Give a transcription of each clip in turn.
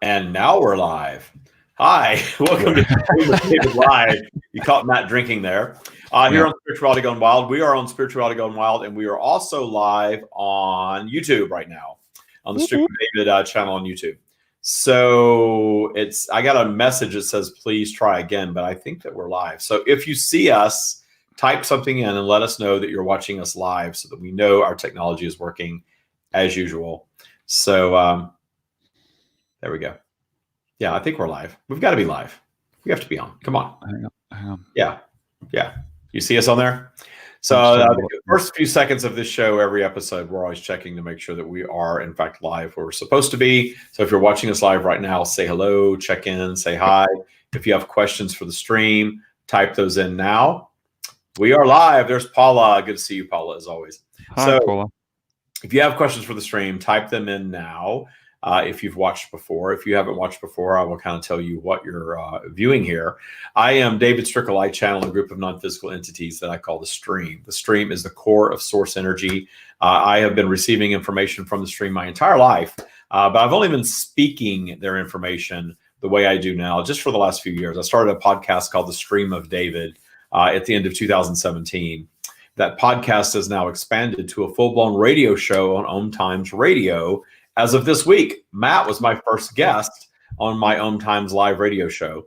And now we're live. Hi, welcome to David Live. You caught Matt drinking there. Here on Spirituality Gone Wild. We are on Spirituality Gone Wild, and we are also live on YouTube right now, on the Stupid David channel on YouTube. So I got a message that says, please try again, but I think that we're live. So if you see us, type something in and let us know that you're watching us live so that we know our technology is working as usual. So there we go. Yeah, I think we're live. We've got to be live. We have to be on. Come on. Hang on. Yeah. You see us on there? So the first few seconds of this show, every episode, we're always checking to make sure that we are, in fact, live where we're supposed to be. So if you're watching us live right now, say hello, check in, say hi. If you have questions for the stream, type those in now. We are live. There's Paula. Good to see you, Paula, as always. Hi, Paula. If you have questions for the stream, type them in now. If you've watched before. If you haven't watched before, I will kind of tell you what you're viewing here. I am David Strickle. I channel a group of non-physical entities that I call the stream. The stream is the core of source energy. I have been receiving information from the stream my entire life, but I've only been speaking their information the way I do now just for the last few years. I started a podcast called The Stream of David at the end of 2017. That podcast has now expanded to a full-blown radio show on Om Times Radio. As of this week, Matt was my first guest on my Om Times live radio show.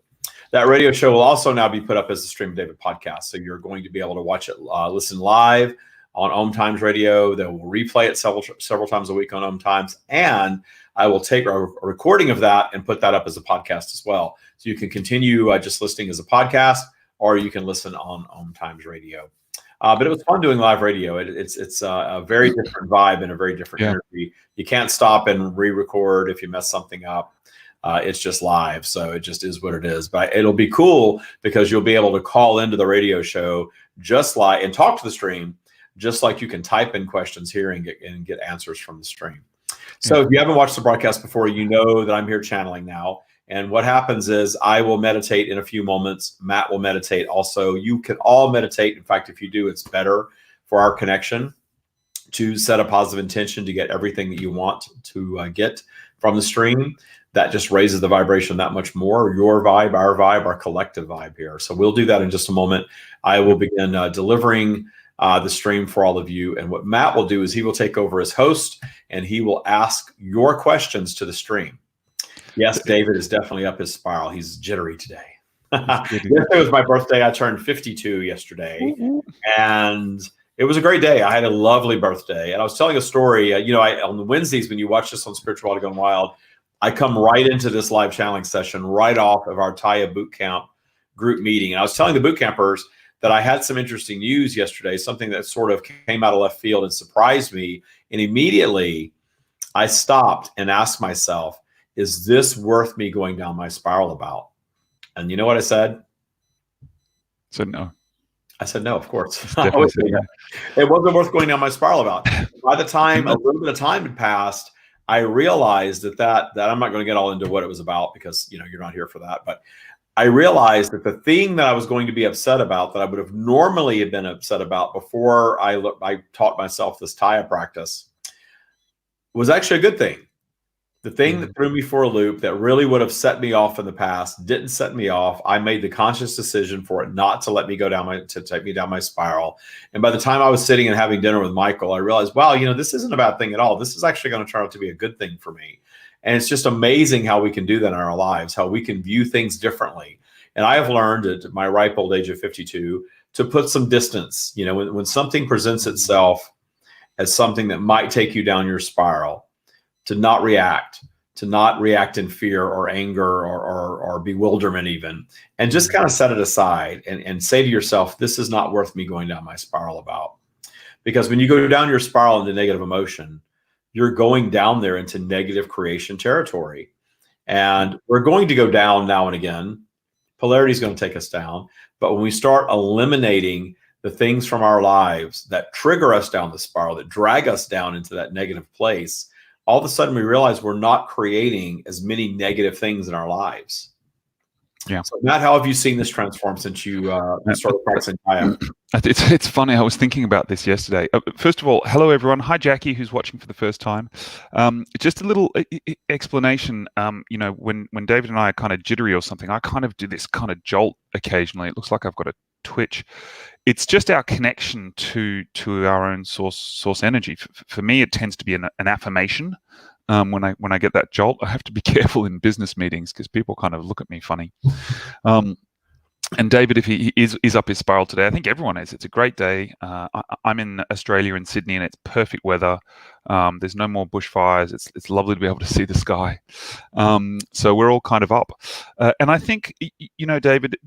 That radio show will also now be put up as a Stream of David podcast. So you're going to be able to watch it, listen live on Om Times Radio. They will replay it several times a week on Om Times. And I will take a recording of that and put that up as a podcast as well. So you can continue just listening as a podcast, or you can listen on Om Times Radio. But it was fun doing live radio. It's a very different vibe and a very different energy. You can't stop and re-record if you mess something up. It's just live, so it just is what it is. But it'll be cool because you'll be able to call into the radio show just like and talk to the stream, just like you can type in questions here and get answers from the stream. So if you haven't watched the broadcast before, you know that I'm here channeling now. And what happens is I will meditate in a few moments. Matt will meditate also. You can all meditate. In fact, if you do, it's better for our connection to set a positive intention to get everything that you want to get from the stream. That just raises the vibration that much more. Your vibe, our collective vibe here. So we'll do that in just a moment. I will begin delivering the stream for all of you. And what Matt will do is he will take over as host and he will ask your questions to the stream. Yes, David is definitely up his spiral. He's jittery today. Yesterday was my birthday. I turned 52 yesterday, and it was a great day. I had a lovely birthday, and I was telling a story. On the Wednesdays when you watch this on Spirituality Gone Wild, I come right into this live channeling session right off of our Taya boot camp group meeting. And I was telling the boot campers that I had some interesting news yesterday, something that sort of came out of left field and surprised me. And immediately I stopped and asked myself, is this worth me going down my spiral about? And you know what I said? Said no. I said no, of course. It wasn't worth going down my spiral about. By the time a little bit of time had passed, I realized that I'm not going to get all into what it was about because you're not here for that. But I realized that the thing that I was going to be upset about, that I would have normally have been upset about before I taught myself this Taya practice, was actually a good thing. The thing that threw me for a loop that really would have set me off in the past didn't set me off. I made the conscious decision for it not to let me go down to take me down my spiral. And by the time I was sitting and having dinner with Michael, I realized, wow, this isn't a bad thing at all. This is actually going to turn out to be a good thing for me. And it's just amazing how we can do that in our lives, how we can view things differently. And I have learned at my ripe old age of 52 to put some distance. When something presents itself as something that might take you down your spiral, to not react in fear or anger or bewilderment even, and just kind of set it aside and say to yourself, this is not worth me going down my spiral about. Because when you go down your spiral into negative emotion, you're going down there into negative creation territory. And we're going to go down now and again. Polarity is going to take us down. But when we start eliminating the things from our lives that trigger us down the spiral, that drag us down into that negative place, all of a sudden we realize we're not creating as many negative things in our lives. Yeah. So Matt, how have you seen this transform since you started practicing kayak? It's funny. I was thinking about this yesterday. First of all, hello everyone. Hi Jackie, who's watching for the first time. Just a little explanation. When David and I are kind of jittery or something, I kind of do this kind of jolt occasionally. It looks like I've got a twitch. It's just our connection to our own source energy. For me, it tends to be an affirmation. When I get that jolt, I have to be careful in business meetings because people kind of look at me funny. And David, if he is up his spiral today, I think everyone is. It's a great day. I'm in Australia, in Sydney, and it's perfect weather. There's no more bushfires. It's lovely to be able to see the sky. So we're all kind of up. And I think, David,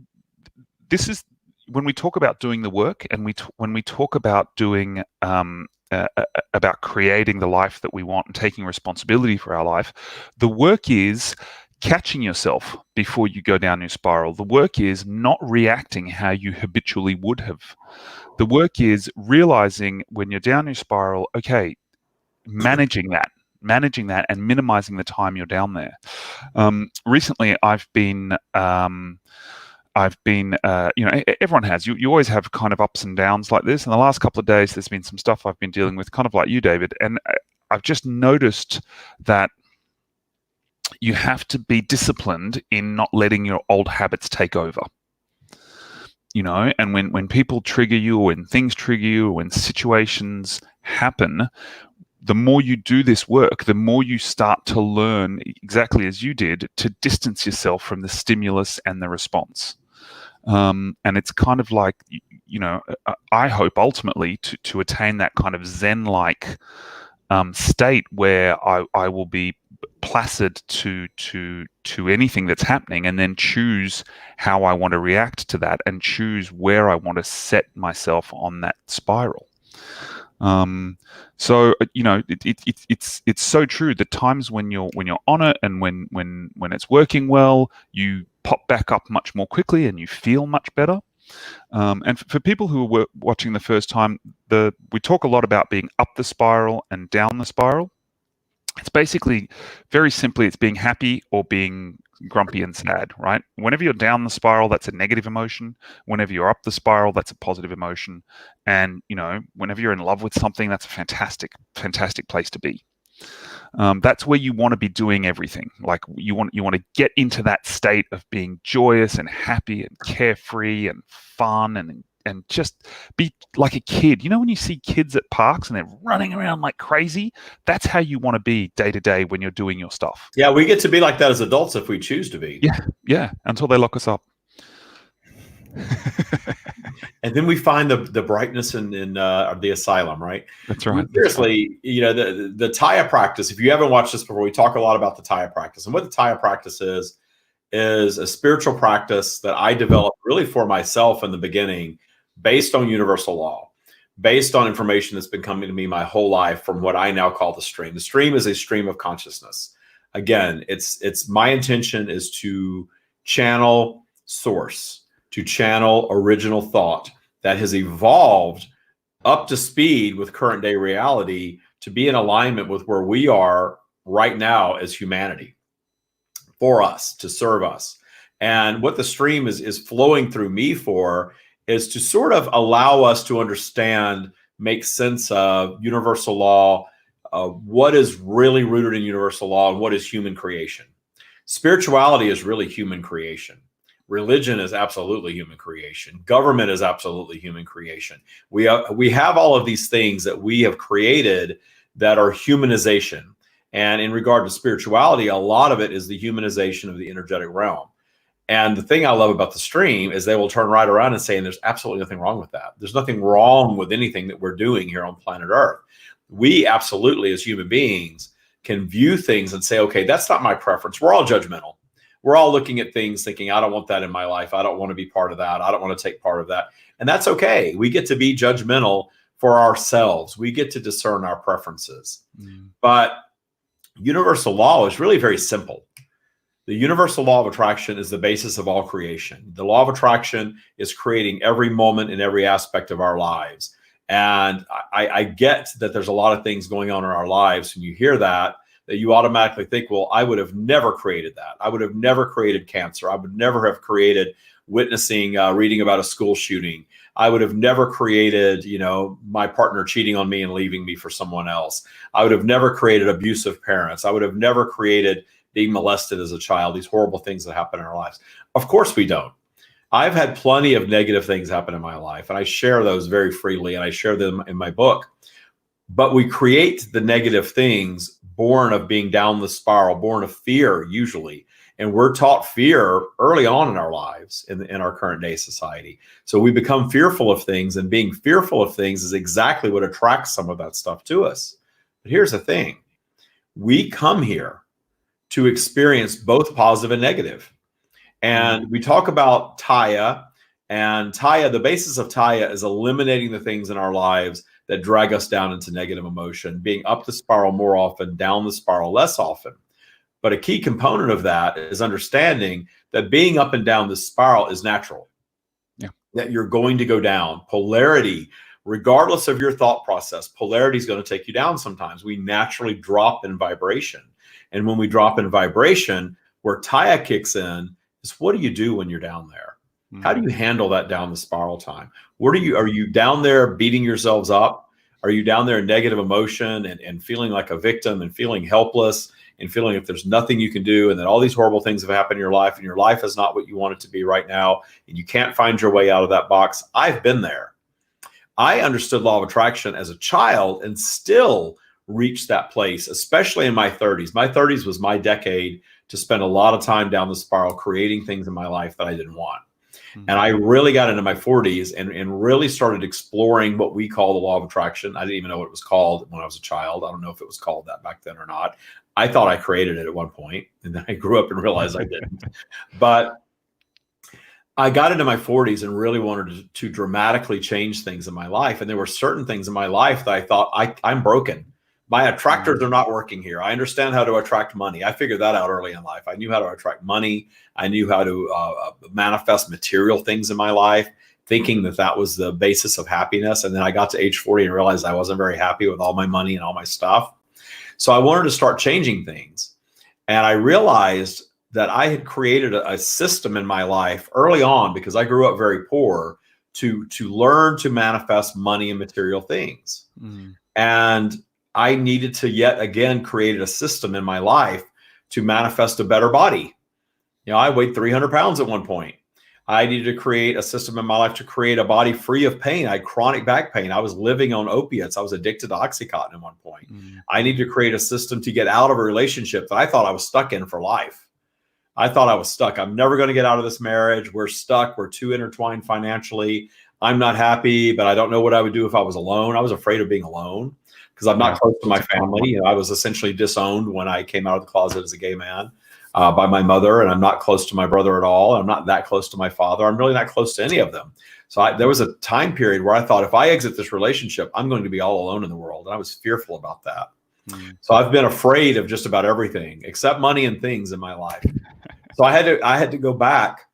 this is when we talk about doing the work, and when we talk about doing about creating the life that we want and taking responsibility for our life, the work is catching yourself before you go down your spiral. The work is not reacting how you habitually would have. The work is realizing when you're down your spiral, okay, managing that and minimizing the time you're down there. Recently, I've been, everyone has. You always have kind of ups and downs like this. In the last couple of days, there's been some stuff I've been dealing with, kind of like you, David, and I've just noticed that you have to be disciplined in not letting your old habits take over. And when people trigger you, or when things trigger you, or when situations happen, the more you do this work, the more you start to learn, exactly as you did, to distance yourself from the stimulus and the response. And it's kind of like, I hope ultimately to attain that kind of Zen-like state where I will be placid to anything that's happening, and then choose how I want to react to that, and choose where I want to set myself on that spiral. So it's so true. The times when you're on it, and when it's working well, you pop back up much more quickly and you feel much better. And for people who are watching the first time, we talk a lot about being up the spiral and down the spiral. It's basically, very simply, it's being happy or being grumpy and sad, right? Whenever you're down the spiral, that's a negative emotion. Whenever you're up the spiral, that's a positive emotion. And, whenever you're in love with something, that's a fantastic, fantastic place to be. That's where you want to be doing everything. Like you want to get into that state of being joyous and happy and carefree and fun and just be like a kid. When you see kids at parks and they're running around like crazy, that's how you want to be day to day when you're doing your stuff. Yeah, we get to be like that as adults if we choose to be. Yeah, until they lock us up. And then we find the brightness in the asylum, right? That's right. Seriously, the Taya practice, if you haven't watched this before, we talk a lot about the Taya practice. And what the Taya practice is a spiritual practice that I developed really for myself in the beginning, based on universal law, based on information that's been coming to me my whole life from what I now call the stream. The stream is a stream of consciousness. Again, it's my intention is to channel source, to channel original thought that has evolved up to speed with current day reality to be in alignment with where we are right now as humanity, for us, to serve us. And what the stream is flowing through me for is to sort of allow us to understand, make sense of universal law, what is really rooted in universal law, and what is human creation. Spirituality is really human creation. Religion is absolutely human creation. Government is absolutely human creation. We have all of these things that we have created that are humanization. And in regard to spirituality, a lot of it is the humanization of the energetic realm. And the thing I love about the stream is they will turn right around and say, and there's absolutely nothing wrong with that. There's nothing wrong with anything that we're doing here on planet Earth. We absolutely, as human beings, can view things and say, okay, that's not my preference. We're all judgmental. We're all looking at things thinking, I don't want that in my life. I don't want to be part of that. I don't want to take part of that. And that's okay. We get to be judgmental for ourselves. We get to discern our preferences. But universal law is really very simple. The universal law of attraction is the basis of all creation. The law of attraction is creating every moment in every aspect of our lives. And I get that there's a lot of things going on in our lives. When you hear that, that you automatically think, well, I would have never created that. I would have never created cancer. I would never have created witnessing, reading about a school shooting. I would have never created, my partner cheating on me and leaving me for someone else. I would have never created abusive parents. I would have never created being molested as a child, these horrible things that happen in our lives. Of course we don't. I've had plenty of negative things happen in my life, and I share those very freely, and I share them in my book. But we create the negative things born of being down the spiral, born of fear usually. And we're taught fear early on in our lives in our current day society. So we become fearful of things, and being fearful of things is exactly what attracts some of that stuff to us. But here's the thing. We come here to experience both positive and negative. And we talk about Taya, and Taya, the basis of Taya is eliminating the things in our lives that drag us down into negative emotion, being up the spiral more often, down the spiral less often. But a key component of that is understanding that being up and down the spiral is natural. Yeah. That you're going to go down. Polarity, regardless of your thought process, polarity is going to take you down sometimes. We naturally drop in vibration. And when we drop in vibration, where Taya kicks in is, what do you do when you're down there? How do you handle that down the spiral time? Are you down there beating yourselves up? Are you down there in negative emotion and feeling like a victim and feeling helpless and feeling like there's nothing you can do, and that all these horrible things have happened in your life and your life is not what you want it to be right now, and you can't find your way out of that box? I've been there. I understood law of attraction as a child and still reached that place, especially in my 30s. My 30s was my decade to spend a lot of time down the spiral creating things in my life that I didn't want. And I really got into my 40s and really started exploring what we call the law of attraction. I didn't even know what it was called when I was a child. I don't know if it was called that back then or not. I thought I created it at one point, and then I grew up and realized I didn't. But I got into my 40s and really wanted to dramatically change things in my life. And there were certain things in my life that I thought, I'm broken. My attractors are not working here. I understand how to attract money. I figured that out early in life. I knew how to attract money. I knew how to manifest material things in my life, thinking that was the basis of happiness. And then I got to age 40 and realized I wasn't very happy with all my money and all my stuff. So I wanted to start changing things. And I realized that I had created a system in my life early on, because I grew up very poor, to learn to manifest money and material things. And I needed to yet again create a system in my life to manifest a better body. I weighed 300 pounds at one point. I needed to create a system in my life to create a body free of pain. I had chronic back pain. I was living on opiates. I was addicted to Oxycontin at one point. I needed to create a system to get out of a relationship that I thought I was stuck in for life. I thought I was stuck. I'm never going to get out of this marriage. We're stuck. We're too intertwined financially. I'm not happy, but I don't know what I would do if I was alone. I was afraid of being alone, because I'm not close to my family. I was essentially disowned when I came out of the closet as a gay man by my mother, and I'm not close to my brother at all. I'm not that close to my father. I'm really not close to any of them. So there was a time period where I thought, if I exit this relationship, I'm going to be all alone in the world. And I was fearful about that. So I've been afraid of just about everything except money and things in my life. So I had to go back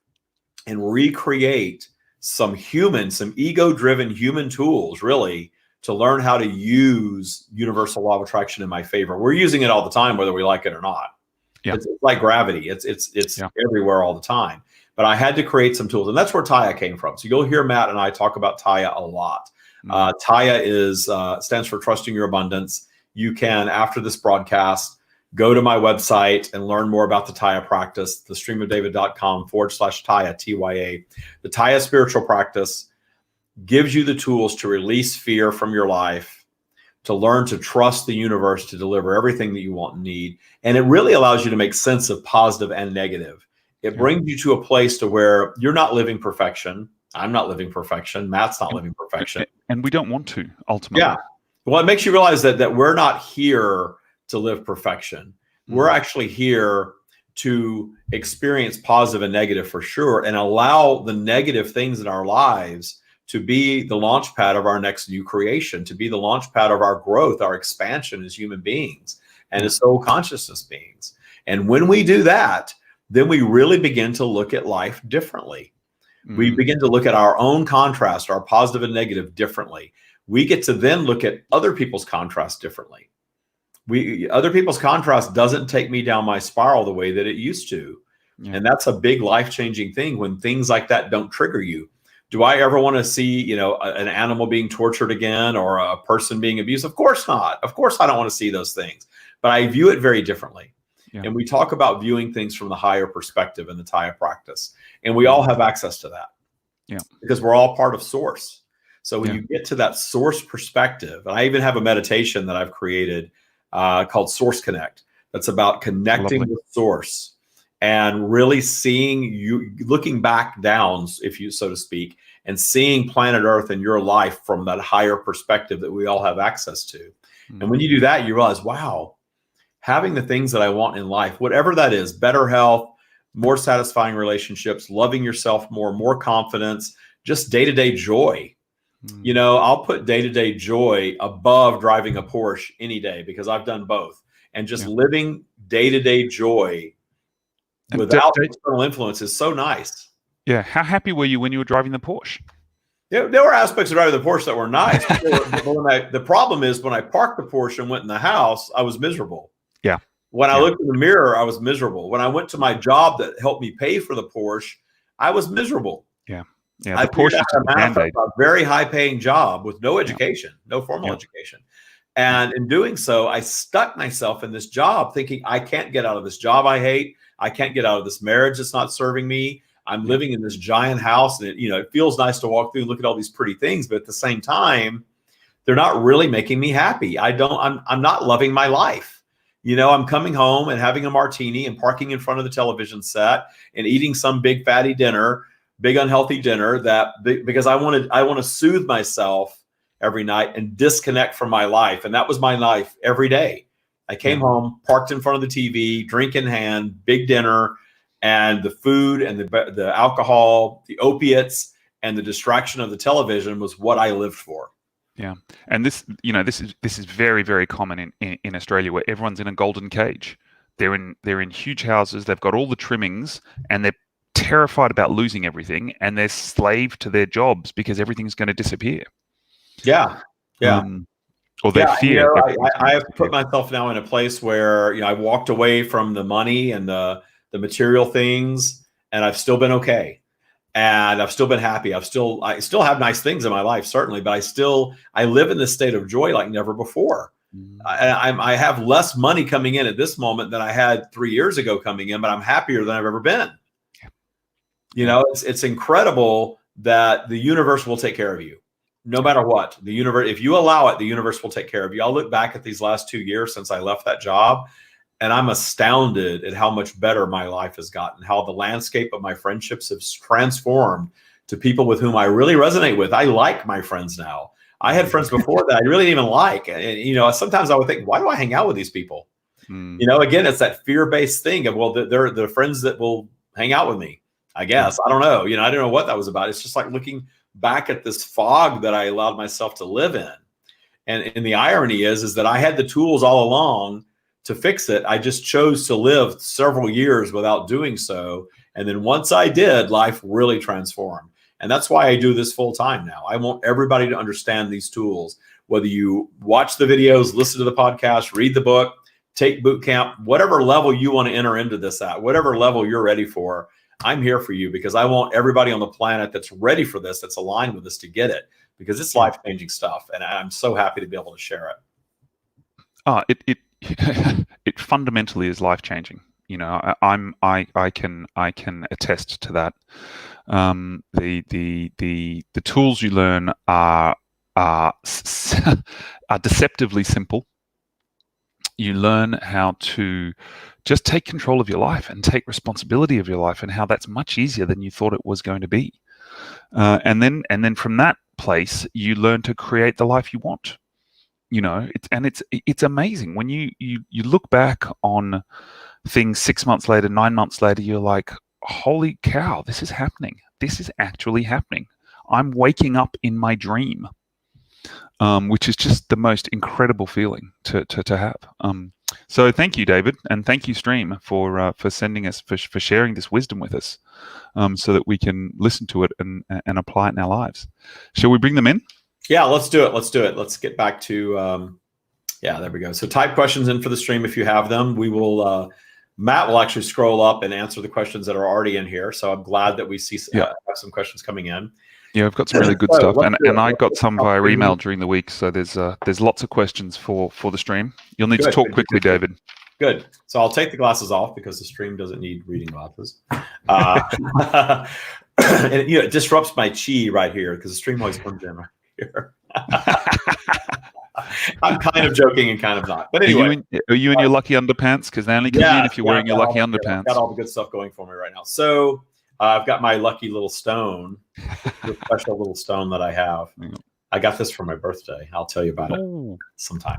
and recreate some ego-driven human tools, really, to learn how to use universal law of attraction in my favor. We're using it all the time, whether we like it or not. Yeah. It's like gravity. It's everywhere all the time. But I had to create some tools, and that's where Taya came from. So you'll hear Matt and I talk about Taya a lot. Taya stands for Trusting Your Abundance. You can, after this broadcast, go to my website and learn more about the Taya practice, thestreamofdavid.com/Taya, T-Y-A. The Taya spiritual practice gives you the tools to release fear from your life, to learn to trust the universe to deliver everything that you want and need. And it really allows you to make sense of positive and negative. It brings you to a place to where you're not living perfection. I'm not living perfection. Matt's not living perfection. And we don't want to, ultimately. Yeah. Well, it makes you realize that we're not here to live perfection. We're actually here to experience positive and negative for sure, and allow the negative things in our lives to be the launch pad of our next new creation, to be the launch pad of our growth, our expansion as human beings and as soul consciousness beings. And when we do that, then we really begin to look at life differently. We begin to look at our own contrast, our positive and negative, differently. We get to then look at other people's contrast differently. Other people's contrast doesn't take me down my spiral the way that it used to. Yeah. And that's a big life-changing thing when things like that don't trigger you. Do I ever want to see, an animal being tortured again or a person being abused? Of course not. Of course I don't want to see those things. But I view it very differently. Yeah. And we talk about viewing things from the higher perspective in the Taya practice. And we all have access to that. Yeah. Because we're all part of source. So when Yeah. you get to that source perspective, and I even have a meditation that I've created called Source Connect. That's about connecting with source and really seeing you, looking back down, if you so to speak, and seeing planet Earth and your life from that higher perspective that we all have access to. Mm-hmm. And when you do that, you realize, wow, having the things that I want in life, whatever that is, better health, more satisfying relationships, loving yourself more confidence, just day-to-day joy. Mm-hmm. I'll put day-to-day joy above driving a Porsche any day because I've done both. And just living day-to-day joy without external influence is so nice. Yeah. How happy were you when you were driving the Porsche? There were aspects of driving the Porsche that were nice. But the problem is when I parked the Porsche and went in the house, I was miserable. Yeah. When I looked in the mirror, I was miserable. When I went to my job that helped me pay for the Porsche, I was miserable. Yeah. Yeah. I figured out a very high-paying job with no education, no formal education. And in doing so, I stuck myself in this job thinking I can't get out of this job I hate. I can't get out of this marriage that's not serving me. I'm living in this giant house and it feels nice to walk through and look at all these pretty things, but at the same time, they're not really making me happy. I'm not loving my life. I'm coming home and having a martini and parking in front of the television set and eating some big fatty dinner, big unhealthy dinner because I want to soothe myself every night and disconnect from my life. And that was my life every day. I came home, parked in front of the TV, drink in hand, big dinner, and the food and the alcohol, the opiates, and the distraction of the television was what I lived for. Yeah, and this is very, very common in Australia, where everyone's in a golden cage. They're in huge houses. They've got all the trimmings, and they're terrified about losing everything, and they're slave to their jobs because everything's going to disappear. Yeah, yeah. Or they fear. I have put myself now in a place where I walked away from the money and the material things, and I've still been okay. And I've still been happy. I still have nice things in my life, certainly, but I live in this state of joy like never before. I have less money coming in at this moment than I had 3 years ago coming in, but I'm happier than I've ever been. It's incredible that the universe will take care of you, no matter what. The universe, if you allow it, the universe will take care of you. I'll look back at these last 2 years since I left that job, and I'm astounded at how much better my life has gotten, how the landscape of my friendships have transformed to people with whom I really resonate with. I like my friends now. I had friends before that I really didn't even like. And, sometimes I would think, why do I hang out with these people? Again, it's that fear-based thing of, well, they're the friends that will hang out with me, I guess. I don't know. I don't know what that was about. It's just like looking back at this fog that I allowed myself to live in. And the irony is that I had the tools all along to fix it. I just chose to live several years without doing so. And then once I did, life really transformed. And that's why I do this full time now. I want everybody to understand these tools, whether you watch the videos, listen to the podcast, read the book, take boot camp, whatever level you want to enter into this at, whatever level you're ready for, I'm here for you because I want everybody on the planet that's ready for this, that's aligned with this, to get it, because it's life-changing stuff. And I'm so happy to be able to share it. It fundamentally is life-changing. I can attest to that. The tools you learn are deceptively simple. You learn how to just take control of your life and take responsibility of your life, and how that's much easier than you thought it was going to be. And then from that place, you learn to create the life you want. It's amazing when you look back on things 6 months later, 9 months later, you're like, holy cow, this is happening. This is actually happening. I'm waking up in my dream, which is just the most incredible feeling to have. So thank you, David, and thank you, Stream, for sending us, for sharing this wisdom with us, so that we can listen to it and apply it in our lives. Shall we bring them in? Yeah, let's do it. Let's get back to Yeah, there we go. So type questions in for the stream if you have them. We will, Matt will actually scroll up and answer the questions that are already in here. So I'm glad that we see have some questions coming in. Yeah, we've got some really good stuff, and I got some via email during the week. So there's lots of questions for the stream. You'll need to talk quickly, David. Good. So I'll take the glasses off because the stream doesn't need reading glasses. And it disrupts my chi right here because the stream always comes in right here. I'm kind of joking and kind of not. But anyway. Are you in your lucky underpants? Because they only come in if you're wearing your lucky underpants. I've got all the good stuff going for me right now. So I've got my lucky little stone, the special little stone that I have. I got this for my birthday. I'll tell you about it sometime.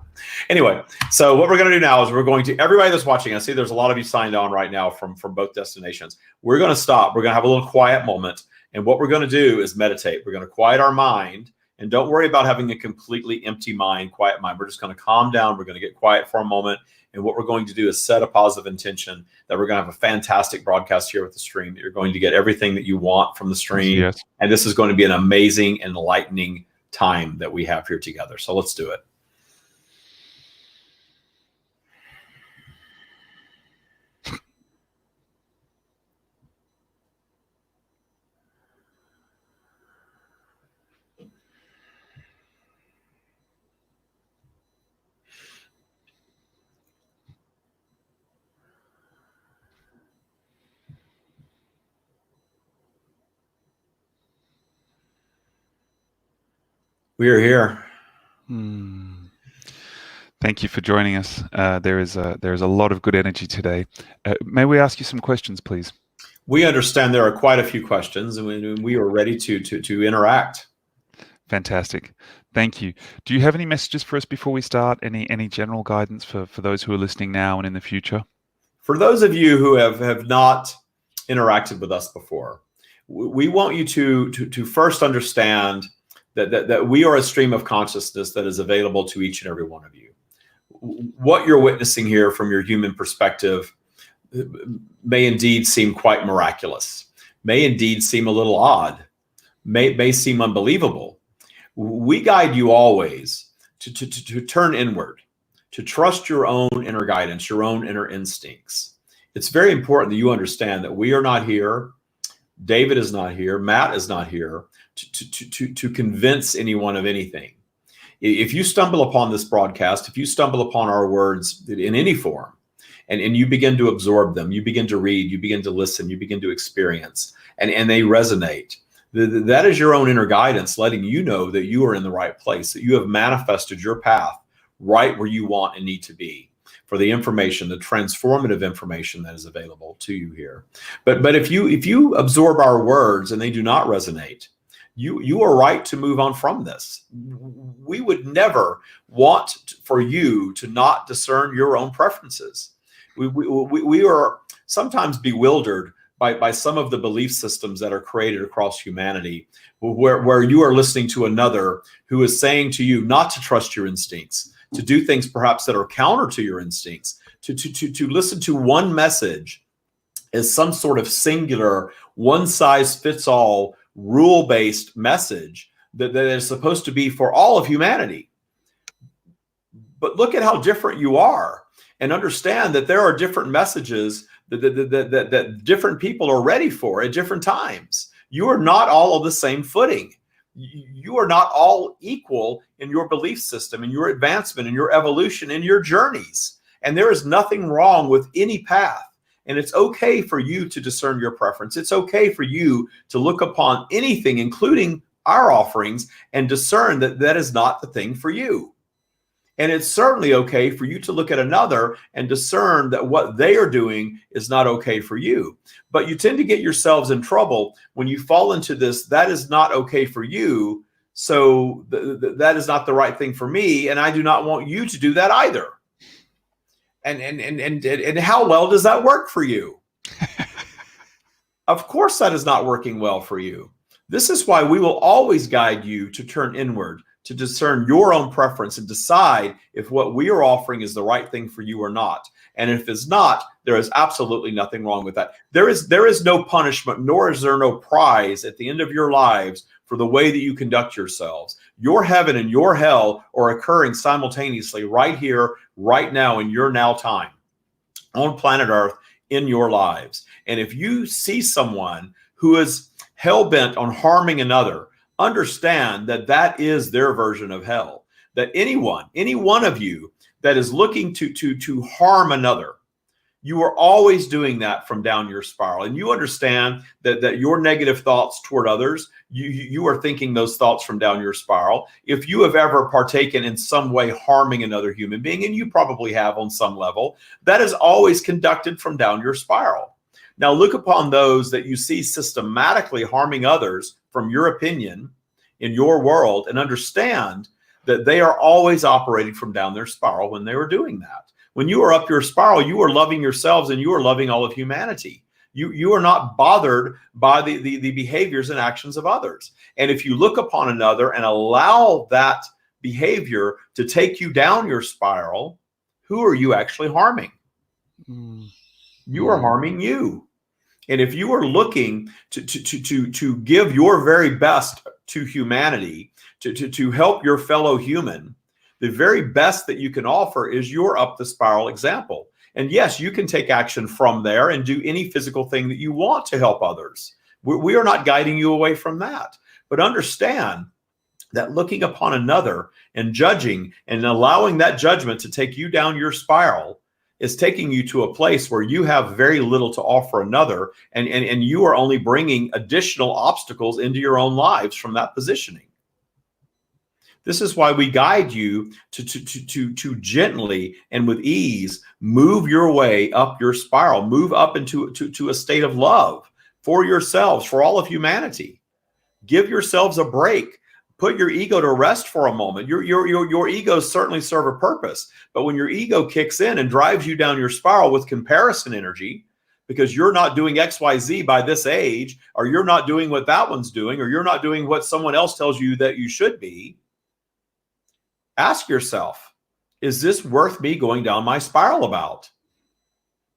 Anyway, so what we're going to do now is we're going to, everybody that's watching, I see there's a lot of you signed on right now from both destinations. We're going to stop. We're going to have a little quiet moment. And what we're going to do is meditate. We're going to quiet our mind. And don't worry about having a completely empty mind, quiet mind. We're just going to calm down. We're going to get quiet for a moment. And what we're going to do is set a positive intention that we're going to have a fantastic broadcast here with the stream. That you're going to get everything that you want from the stream. Yes. And this is going to be an amazing, enlightening time that we have here together. So let's do it. We are here. Thank you for joining us. There is a lot of good energy today. May we ask you some questions, please? We understand there are quite a few questions, and we are ready to interact. Fantastic. Thank you. Do you have any messages for us before we start? Any general guidance for those who are listening now and in the future? For those of you who have not interacted with us before, we want you to first understand that we are a stream of consciousness that is available to each and every one of you. What you're witnessing here from your human perspective may indeed seem quite miraculous, may indeed seem a little odd, may seem unbelievable. We guide you always to turn inward, to trust your own inner guidance, your own inner instincts. It's very important that you understand that we are not here, David is not here, Matt is not here to convince anyone of anything. If you stumble upon this broadcast, if you stumble upon our words in any form, and you begin to absorb them, you begin to read, you begin to listen, you begin to experience, and they resonate, that is your own inner guidance letting you know that you are in the right place, that you have manifested your path right where you want and need to be for the information, the transformative information that is available to you here. But if you absorb our words and they do not resonate, you are right to move on from this. We would never want for you to not discern your own preferences. We are sometimes bewildered by some of the belief systems that are created across humanity, where you are listening to another who is saying to you not to trust your instincts, to do things perhaps that are counter to your instincts, to listen to one message as some sort of singular, one-size-fits-all, rule-based message that is supposed to be for all of humanity. But look at how different you are, and understand that there are different messages that different people are ready for at different times. You are not all on the same footing. You are not all equal in your belief system, in your advancement, in your evolution, in your journeys. And there is nothing wrong with any path. And it's okay for you to discern your preference. It's okay for you to look upon anything, including our offerings, and discern that that is not the thing for you. And it's certainly okay for you to look at another and discern that what they are doing is not okay for you. But you tend to get yourselves in trouble when you fall into this, that is not okay for you, so that is not the right thing for me, and I do not want you to do that either. And how well does that work for you? Of course that is not working well for you. This is why we will always guide you to turn inward, to discern your own preference and decide if what we are offering is the right thing for you or not. And if it's not, there is absolutely nothing wrong with that. There is no punishment, nor is there no prize at the end of your lives for the way that you conduct yourselves. Your heaven and your hell are occurring simultaneously right here, right now, in your now time on planet Earth, in your lives. And if you see someone who is hell-bent on harming another, understand that that is their version of hell. That any one of you that is looking to harm another, you are always doing that from down your spiral. And you understand that your negative thoughts toward others, you are thinking those thoughts from down your spiral. If you have ever partaken in some way harming another human being, and you probably have on some level, that is always conducted from down your spiral. Now look upon those that you see systematically harming others from your opinion in your world, and understand that they are always operating from down their spiral when they were doing that. When you are up your spiral, you are loving yourselves and you are loving all of humanity. You are not bothered by the behaviors and actions of others. And if you look upon another and allow that behavior to take you down your spiral, who are you actually harming? You are harming you. And if you are looking to give your very best to humanity, to help your fellow human, the very best that you can offer is your up the spiral example. And yes, you can take action from there and do any physical thing that you want to help others. We are not guiding you away from that. But understand that looking upon another and judging and allowing that judgment to take you down your spiral is taking you to a place where you have very little to offer another, and you are only bringing additional obstacles into your own lives from that positioning. This is why we guide you to gently and with ease move your way up your spiral, move up into a state of love for yourselves, for all of humanity. Give yourselves a break. Put your ego to rest for a moment. Your egos certainly serve a purpose, but when your ego kicks in and drives you down your spiral with comparison energy, because you're not doing XYZ by this age, or you're not doing what that one's doing, or you're not doing what someone else tells you that you should be, ask yourself, is this worth me going down my spiral about?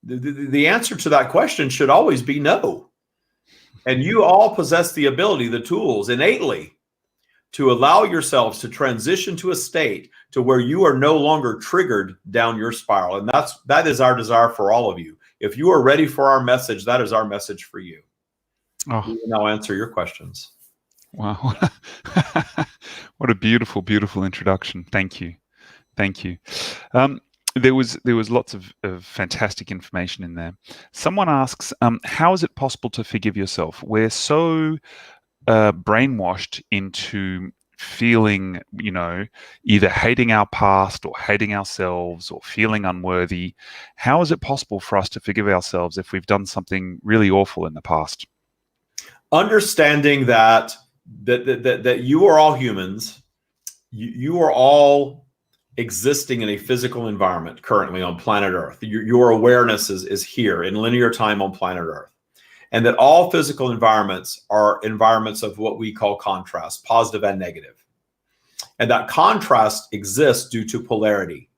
The answer to that question should always be no. And you all possess the ability, the tools innately, to allow yourselves to transition to a state to where you are no longer triggered down your spiral. And that is our desire for all of you. If you are ready for our message, that is our message for you. Oh. We will now answer your questions. Wow. What a beautiful, beautiful introduction. Thank you. Thank you. There was lots of fantastic information in there. Someone asks, how is it possible to forgive yourself? We're so brainwashed into feeling, either hating our past or hating ourselves or feeling unworthy. How is it possible for us to forgive ourselves if we've done something really awful in the past? Understanding that you are all humans, you are all existing in a physical environment currently on planet Earth. Your awareness is here in linear time on planet Earth. And that all physical environments are environments of what we call contrast, positive and negative. And that contrast exists due to polarity.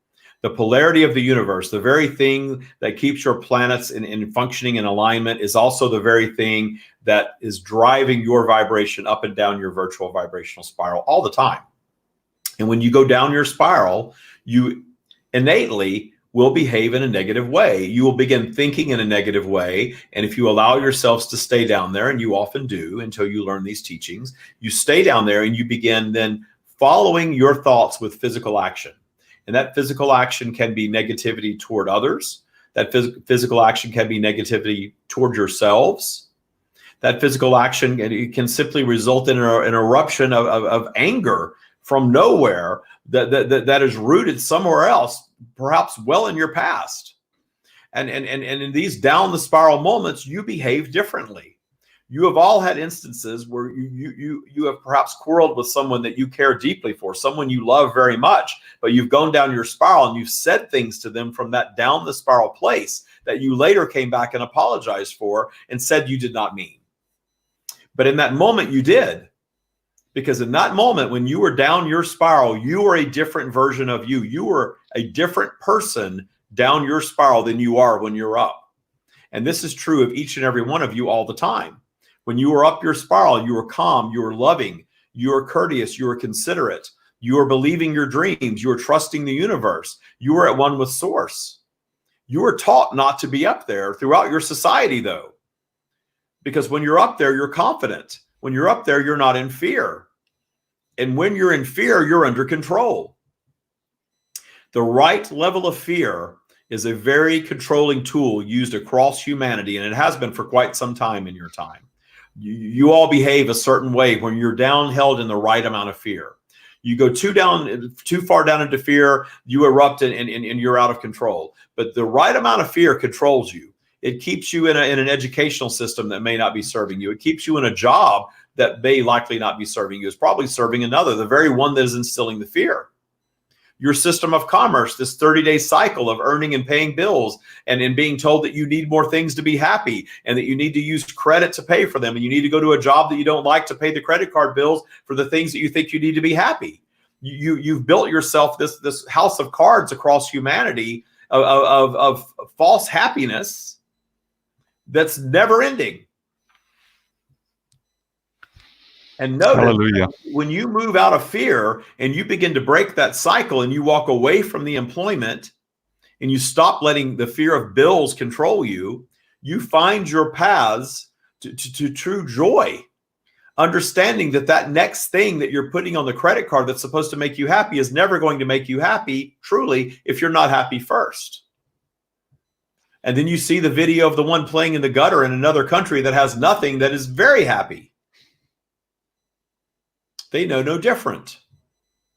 The polarity of the universe, the very thing that keeps your planets in functioning in alignment, is also the very thing that is driving your vibration up and down your virtual vibrational spiral all the time. And when you go down your spiral, you innately will behave in a negative way. You will begin thinking in a negative way. And if you allow yourselves to stay down there, and you often do until you learn these teachings, you stay down there and you begin then following your thoughts with physical action. And that physical action can be negativity toward others. That physical action can be negativity toward yourselves. That physical action can simply result in an eruption of anger from nowhere that is rooted somewhere else, perhaps well in your past. And in these down the spiral moments, you behave differently. You have all had instances where you have perhaps quarreled with someone that you care deeply for, someone you love very much, but you've gone down your spiral and you've said things to them from that down the spiral place that you later came back and apologized for and said you did not mean. But in that moment you did. Because in that moment, when you were down your spiral, you were a different version of you. You were a different person down your spiral than you are when you're up. And this is true of each and every one of you all the time. When you were up your spiral, you were calm, you were loving, You are courteous. You are considerate. You are believing your dreams. You are trusting the universe. You are at one with source. You are taught not to be up there throughout your society, though, because when you're up there, you're confident. When you're up there, you're not in fear. And when you're in fear, you're under control. The right level of fear is a very controlling tool used across humanity, and it has been for quite some time in your time. You all behave a certain way when you're down, held in the right amount of fear. You go too far down into fear, you erupt and you're out of control. But the right amount of fear controls you. It keeps you in an educational system that may not be serving you. It keeps you in a job that may likely not be serving you. It's probably serving another, the very one that is instilling the fear. Your system of commerce, this 30-day cycle of earning and paying bills and being told that you need more things to be happy and that you need to use credit to pay for them and you need to go to a job that you don't like to pay the credit card bills for the things that you think you need to be happy. You've built yourself this house of cards across humanity of false happiness that's never ending. And notice, hallelujah, when you move out of fear and you begin to break that cycle and you walk away from the employment and you stop letting the fear of bills control you, you find your paths to true joy, understanding that next thing that you're putting on the credit card that's supposed to make you happy is never going to make you happy, truly, if you're not happy first. And then you see the video of the one playing in the gutter in another country that has nothing that is very happy. They know no different.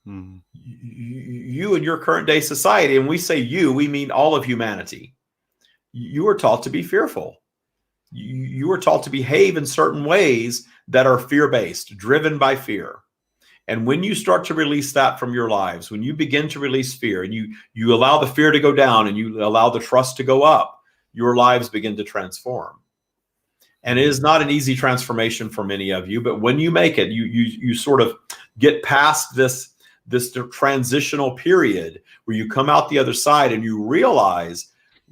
You and your current day society, and we say you, we mean all of humanity. You are taught to be fearful. You are taught to behave in certain ways that are fear-based, driven by fear. And when you start to release that from your lives, when you begin to release fear and you allow the fear to go down and you allow the trust to go up, your lives begin to transform. And it is not an easy transformation for many of you, but when you make it, you sort of get past this transitional period where you come out the other side and you realize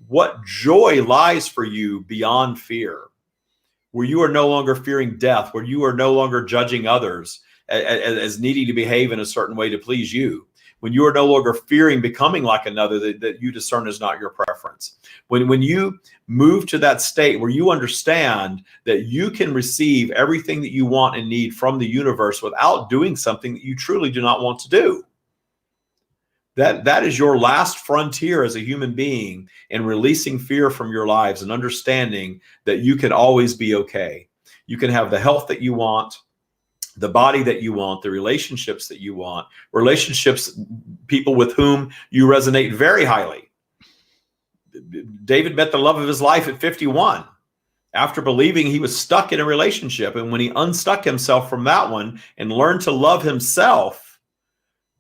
what joy lies for you beyond fear, where you are no longer fearing death, where you are no longer judging others as needing to behave in a certain way to please you, when you are no longer fearing becoming like another that you discern is not your preference. When you move to that state where you understand that you can receive everything that you want and need from the universe without doing something that you truly do not want to do. That is your last frontier as a human being in releasing fear from your lives and understanding that you can always be okay. You can have the health that you want, the body that you want, the relationships that you want, people with whom you resonate very highly. David met the love of his life at 51 after believing he was stuck in a relationship. And when he unstuck himself from that one and learned to love himself,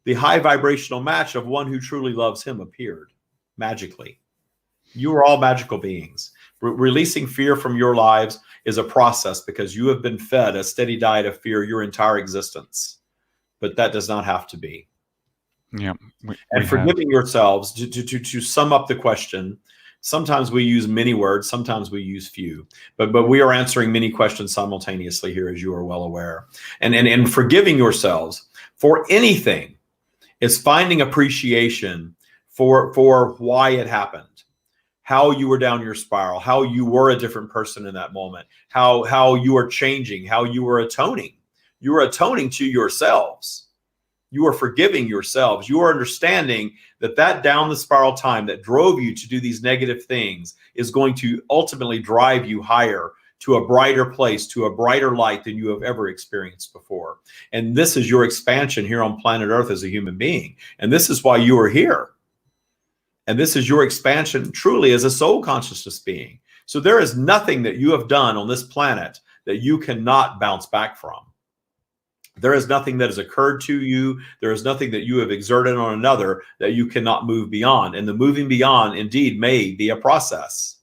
the high vibrational match of one who truly loves him appeared magically. You are all magical beings. Releasing fear from your lives is a process because you have been fed a steady diet of fear your entire existence. But that does not have to be. Yeah. And forgiving yourselves, to sum up the question, sometimes we use many words, sometimes we use few, but we are answering many questions simultaneously here, as you are well aware. And forgiving yourselves for anything is finding appreciation for why it happened. How you were down your spiral, how you were a different person in that moment, how you are changing, how you are atoning. You are atoning to yourselves. You are forgiving yourselves. You are understanding that down the spiral time that drove you to do these negative things is going to ultimately drive you higher to a brighter place, to a brighter light than you have ever experienced before. And this is your expansion here on planet Earth as a human being. And this is why you are here. And this is your expansion truly as a soul consciousness being. So there is nothing that you have done on this planet that you cannot bounce back from. There is nothing that has occurred to you. There is nothing that you have exerted on another that you cannot move beyond. And the moving beyond indeed may be a process.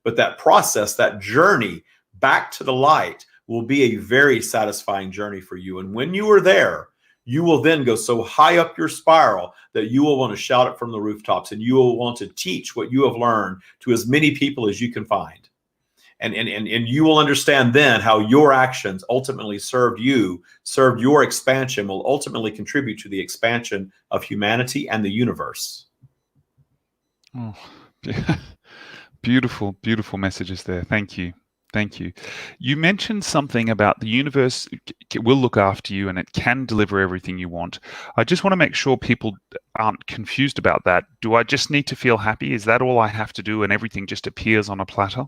But that process, that journey back to the light will be a very satisfying journey for you. And when you are there, you will then go so high up your spiral that you will want to shout it from the rooftops, and you will want to teach what you have learned to as many people as you can find. And you will understand then how your actions ultimately served your expansion, will ultimately contribute to the expansion of humanity and the universe. Oh, beautiful, beautiful messages there. Thank you. Thank you. You mentioned something about the universe will look after you and it can deliver everything you want. I just want to make sure people aren't confused about that. Do I just need to feel happy? Is that all I have to do and everything just appears on a platter?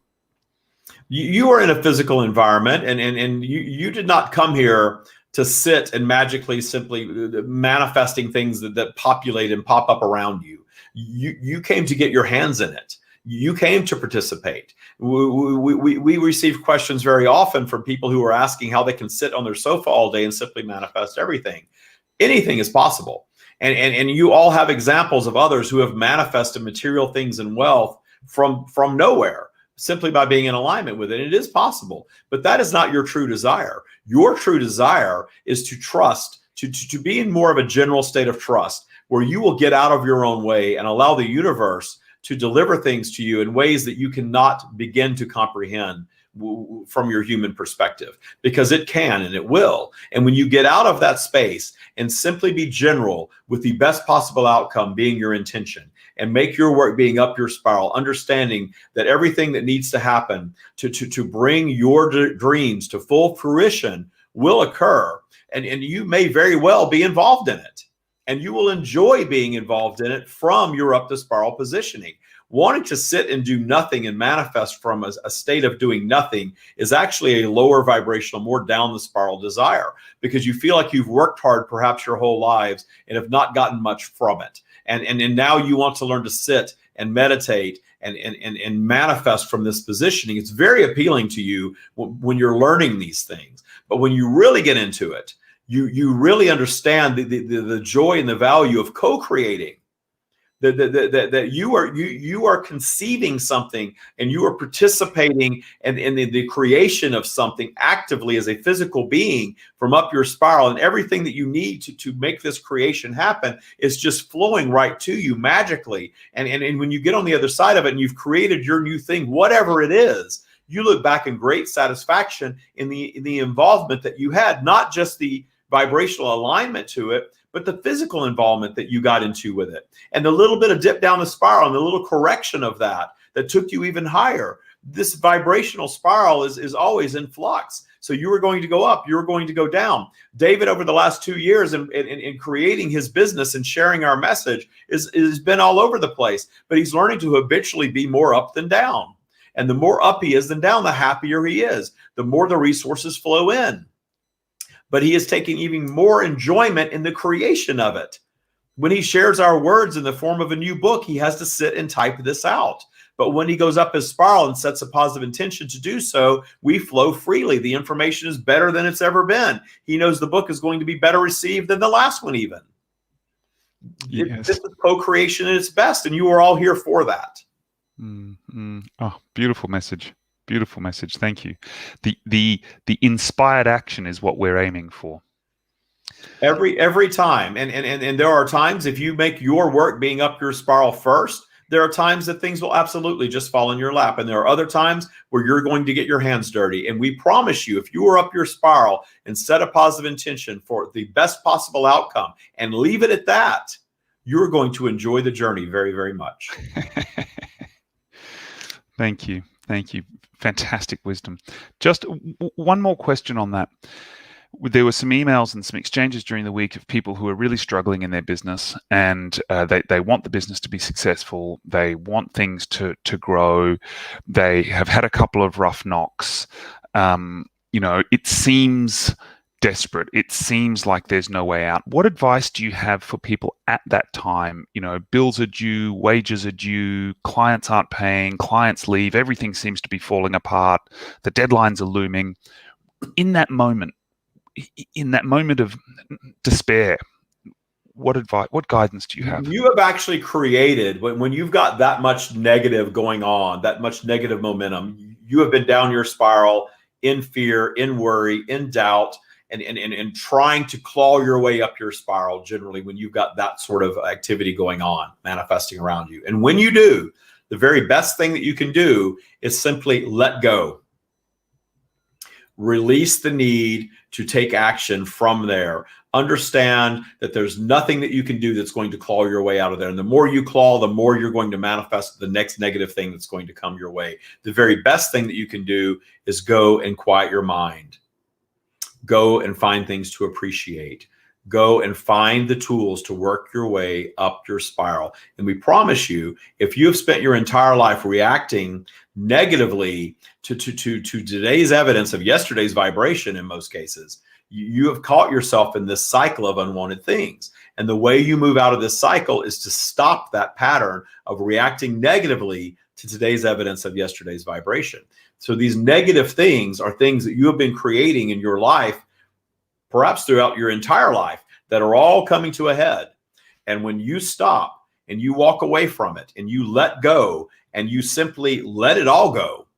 You are in a physical environment, and you did not come here to sit and magically simply manifesting things that populate and pop up around you. You came to get your hands in it. You came to participate. We receive questions very often from people who are asking how they can sit on their sofa all day and simply manifest everything. Anything is possible. And you all have examples of others who have manifested material things and wealth from nowhere, simply by being in alignment with it. It is possible, but that is not your true desire. Your true desire is to trust, to be in more of a general state of trust, where you will get out of your own way and allow the universe to deliver things to you in ways that you cannot begin to comprehend from your human perspective, because it can and it will. And when you get out of that space and simply be general, with the best possible outcome being your intention, and make your work being up your spiral, understanding that everything that needs to happen to bring your dreams to full fruition will occur, and you may very well be involved in it, and you will enjoy being involved in it from your up the spiral positioning. Wanting to sit and do nothing and manifest from a state of doing nothing is actually a lower vibrational, more down the spiral desire, because you feel like you've worked hard perhaps your whole lives and have not gotten much from it. And now you want to learn to sit and meditate and manifest from this positioning. It's very appealing to you when you're learning these things. But when you really get into it, you really understand the joy and the value of co-creating. That you are conceiving something, and you are participating in the creation of something actively as a physical being from up your spiral, and everything that you need to make this creation happen is just flowing right to you magically. And when you get on the other side of it and you've created your new thing, whatever it is, you look back in great satisfaction in the involvement that you had, not just the vibrational alignment to it, but the physical involvement that you got into with it, and the little bit of dip down the spiral and the little correction of that took you even higher. This vibrational spiral is always in flux. So you were going to go up, you were going to go down. David, over the last 2 years in creating his business and sharing our message, is been all over the place, but he's learning to habitually be more up than down. And the more up he is than down, the happier he is, the more the resources flow in. But he is taking even more enjoyment in the creation of it. When he shares our words in the form of a new book, he has to sit and type this out. But when he goes up his spiral and sets a positive intention to do so, we flow freely. The information is better than it's ever been. He knows the book is going to be better received than the last one even. Yes. This is co-creation at its best, and you are all here for that. Oh, beautiful message. Beautiful message. Thank you. The inspired action is what we're aiming for. Every time. And there are times, if you make your work being up your spiral first, there are times that things will absolutely just fall in your lap. And there are other times where you're going to get your hands dirty. And we promise you, if you are up your spiral and set a positive intention for the best possible outcome and leave it at that, you're going to enjoy the journey very, very much. Thank you. Thank you. Fantastic wisdom. Just one more question on that. There were some emails and some exchanges during the week of people who are really struggling in their business, and they want the business to be successful. They want things to grow. They have had a couple of rough knocks. It seems desperate. It seems like there's no way out. What advice do you have for people at that time? Bills are due, wages are due, clients aren't paying, clients leave, everything seems to be falling apart, the deadlines are looming. In that moment of despair, what advice, what guidance do you have? You have actually created, when you've got that much negative going on, that much negative momentum, you have been down your spiral in fear, in worry, in doubt, and trying to claw your way up your spiral generally when you've got that sort of activity going on, manifesting around you. And when you do, the very best thing that you can do is simply let go. Release the need to take action from there. Understand that there's nothing that you can do that's going to claw your way out of there. And the more you claw, the more you're going to manifest the next negative thing that's going to come your way. The very best thing that you can do is go and quiet your mind. Go and find things to appreciate. Go and find the tools to work your way up your spiral. And we promise you, if you have spent your entire life reacting negatively to today's evidence of yesterday's vibration, in most cases, you have caught yourself in this cycle of unwanted things. And the way you move out of this cycle is to stop that pattern of reacting negatively to today's evidence of yesterday's vibration. So these negative things are things that you have been creating in your life, perhaps throughout your entire life, that are all coming to a head. And when you stop and you walk away from it and you let go and you simply let it all go,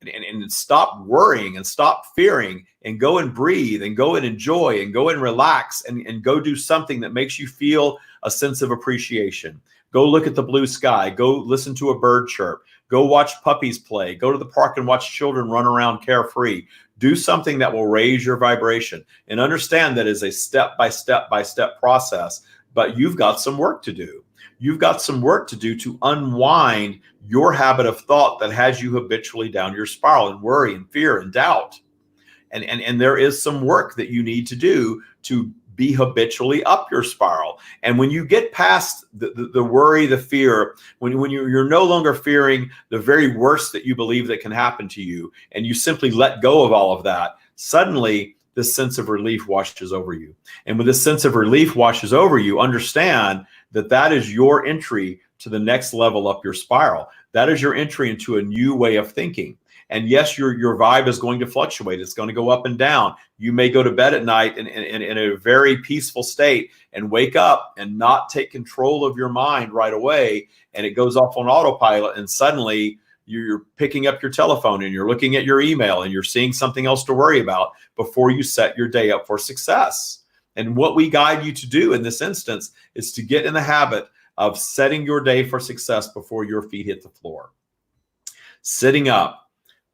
and stop worrying and stop fearing and go and breathe and go and enjoy and go and relax and go do something that makes you feel a sense of appreciation. Go look at the blue sky. Go listen to a bird chirp. Go watch puppies play. Go to the park and watch children run around carefree. Do something that will raise your vibration, and understand that is a step-by-step process, but you've got some work to do. You've got some work to do to unwind your habit of thought that has you habitually down your spiral and worry and fear and doubt. And there is some work that you need to do to be habitually up your spiral. And when you get past the worry, the fear, when you're no longer fearing the very worst that you believe that can happen to you, and you simply let go of all of that, suddenly this sense of relief washes over you. And when this sense of relief washes over you, understand that that is your entry to the next level up your spiral. That is your entry into a new way of thinking. And yes, your vibe is going to fluctuate. It's going to go up and down. You may go to bed at night in a very peaceful state and wake up and not take control of your mind right away. And it goes off on autopilot. And suddenly you're picking up your telephone and you're looking at your email and you're seeing something else to worry about before you set your day up for success. And what we guide you to do in this instance is to get in the habit of setting your day for success before your feet hit the floor. Sitting up,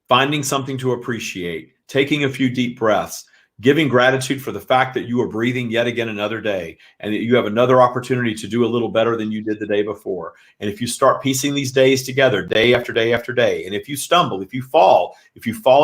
finding something to appreciate, taking a few deep breaths, giving gratitude for the fact that you are breathing yet again another day and that you have another opportunity to do a little better than you did the day before. And if you start piecing these days together day after day after day, and if you stumble, if you fall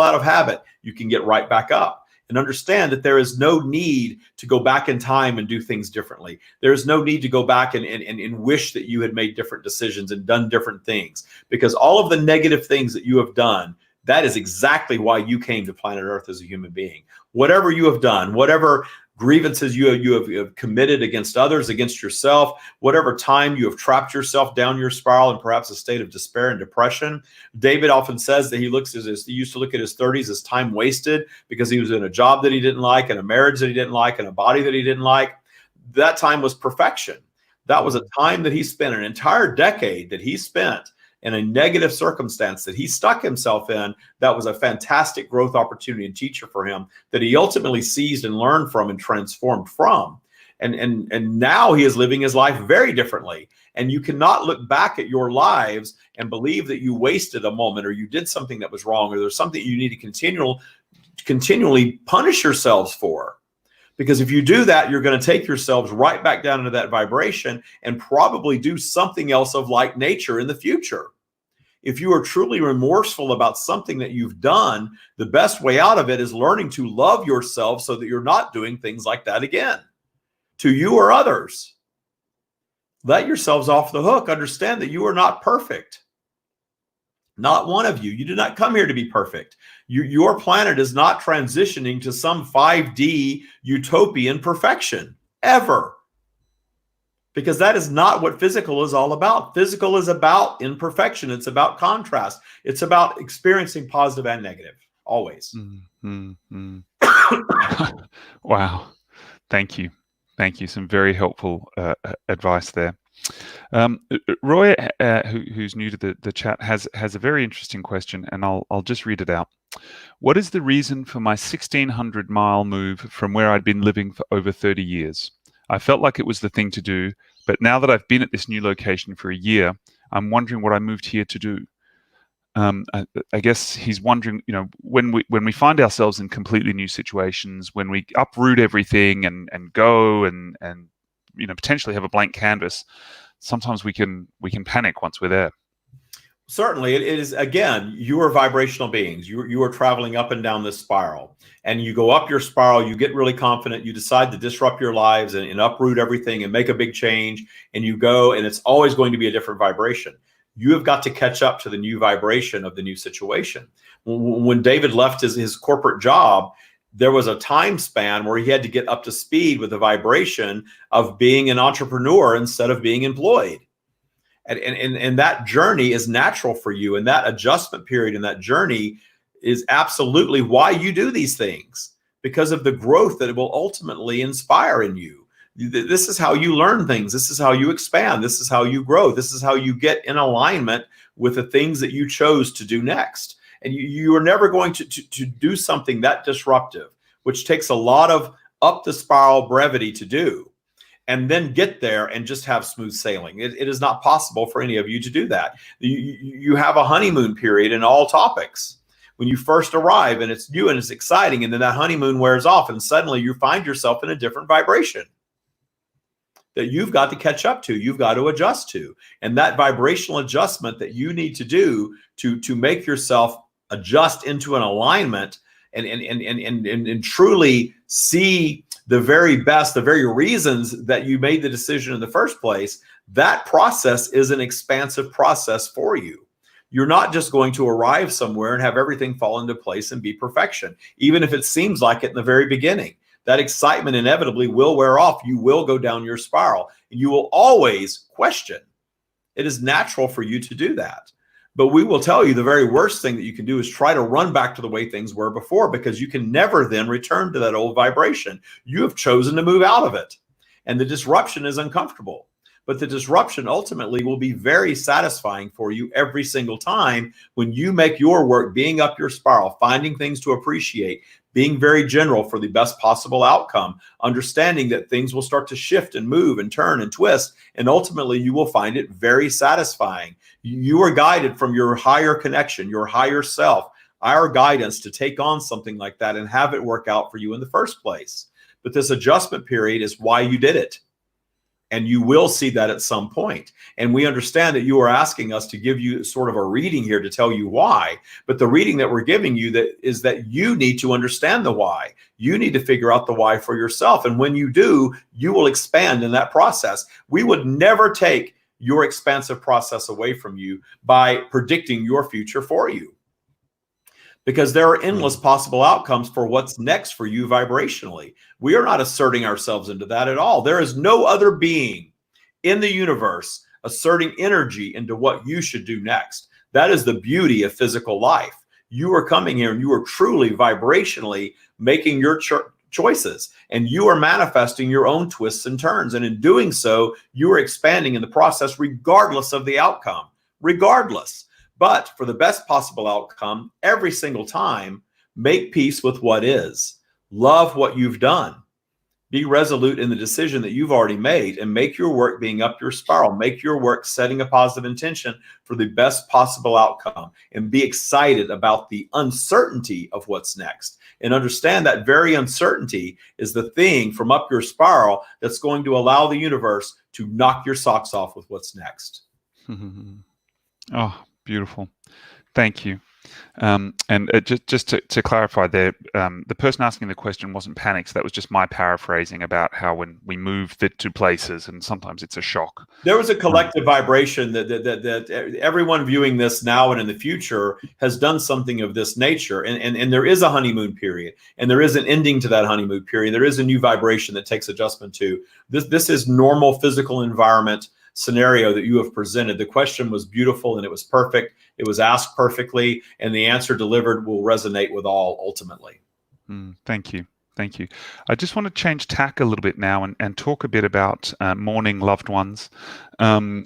out of habit, you can get right back up. And understand that there is no need to go back in time and do things differently. There is no need to go back and wish that you had made different decisions and done different things, because all of the negative things that you have done, that is exactly why you came to planet Earth as a human being. Whatever you have done, whatever grievances you have committed against others, against yourself, whatever time you have trapped yourself down your spiral in perhaps a state of despair and depression. David often says that he used to look at his 30s as time wasted because he was in a job that he didn't like and a marriage that he didn't like and a body that he didn't like. That time was perfection. That was a time that he spent, an entire decade that he spent in a negative circumstance that he stuck himself in. That was a fantastic growth opportunity and teacher for him that he ultimately seized and learned from and transformed from. And now he is living his life very differently. And you cannot look back at your lives and believe that you wasted a moment or you did something that was wrong or there's something you need to continually punish yourselves for. Because if you do that, you're going to take yourselves right back down into that vibration and probably do something else of like nature in the future. If you are truly remorseful about something that you've done, the best way out of it is learning to love yourself so that you're not doing things like that again, to you or others. Let yourselves off the hook. Understand that you are not perfect. Not one of you. You did not come here to be perfect. Your planet is not transitioning to some 5D utopian perfection, ever. Because that is not what physical is all about. Physical is about imperfection. It's about contrast. It's about experiencing positive and negative, always. Wow. Thank you. Thank you. Some very helpful advice there. Roy, who's new to the chat, has a very interesting question, and I'll just read it out. What is the reason for my 1,600-mile move from where I'd been living for over 30 years? I felt like it was the thing to do, but now that I've been at this new location for a year, I'm wondering what I moved here to do. I guess he's wondering, when we find ourselves in completely new situations, when we uproot everything and go and potentially have a blank canvas, sometimes we can panic once we're there. Certainly, it is, again, you are vibrational beings. You are traveling up and down this spiral, and you go up your spiral, you get really confident, you decide to disrupt your lives and uproot everything and make a big change, and you go, and it's always going to be a different vibration. You have got to catch up to the new vibration of the new situation. When David left his corporate job, there was a time span where he had to get up to speed with the vibration of being an entrepreneur instead of being employed. And that journey is natural for you. And that adjustment period and that journey is absolutely why you do these things, because of the growth that it will ultimately inspire in you. This is how you learn things. This is how you expand. This is how you grow. This is how you get in alignment with the things that you chose to do next. And you are never going to do something that disruptive, which takes a lot of up the spiral brevity to do, and then get there and just have smooth sailing. It is not possible for any of you to do that. You have a honeymoon period in all topics. When you first arrive and it's new and it's exciting, and then that honeymoon wears off and suddenly you find yourself in a different vibration that you've got to catch up to, you've got to adjust to. And that vibrational adjustment that you need to do to make yourself adjust into an alignment and truly see the very best, the very reasons that you made the decision in the first place, that process is an expansive process for you. You're not just going to arrive somewhere and have everything fall into place and be perfection, even if it seems like it in the very beginning. That excitement inevitably will wear off. You will go down your spiral, and you will always question. It is natural for you to do that. But we will tell you the very worst thing that you can do is try to run back to the way things were before, because you can never then return to that old vibration. You have chosen to move out of it, and the disruption is uncomfortable. But the disruption ultimately will be very satisfying for you every single time when you make your work being up your spiral, finding things to appreciate, being very general for the best possible outcome, understanding that things will start to shift and move and turn and twist, and ultimately you will find it very satisfying. You are guided from your higher connection, your higher self, our guidance to take on something like that and have it work out for you in the first place. But this adjustment period is why you did it. And you will see that at some point. And we understand that you are asking us to give you sort of a reading here to tell you why. But the reading that we're giving you is that you need to understand the why. You need to figure out the why for yourself. And when you do, you will expand in that process. We would never take your expansive process away from you by predicting your future for you, because there are endless possible outcomes for what's next for you vibrationally. We are not asserting ourselves into that at all. There is no other being in the universe asserting energy into what you should do next. That is the beauty of physical life. You are coming here and you are truly vibrationally making your choices, and you are manifesting your own twists and turns. And in doing so, you are expanding in the process regardless of the outcome, regardless. But for the best possible outcome, every single time, make peace with what is. Love what you've done. Be resolute in the decision that you've already made, and make your work being up your spiral. Make your work setting a positive intention for the best possible outcome, and be excited about the uncertainty of what's next. And understand that very uncertainty is the thing from up your spiral that's going to allow the universe to knock your socks off with what's next. Oh, beautiful. Thank you. And just to clarify there, the person asking the question wasn't panicked. So that was just my paraphrasing about how when we move the two places, and sometimes it's a shock. There was a collective vibration that everyone viewing this now and in the future has done something of this nature. And there is a honeymoon period, and there is an ending to that honeymoon period. There is a new vibration that takes adjustment to. This is normal physical environment scenario that you have presented. The question was beautiful and it was perfect. It was asked perfectly, and the answer delivered will resonate with all ultimately. Thank you. Thank you. I just want to change tack a little bit now and talk a bit about mourning loved ones.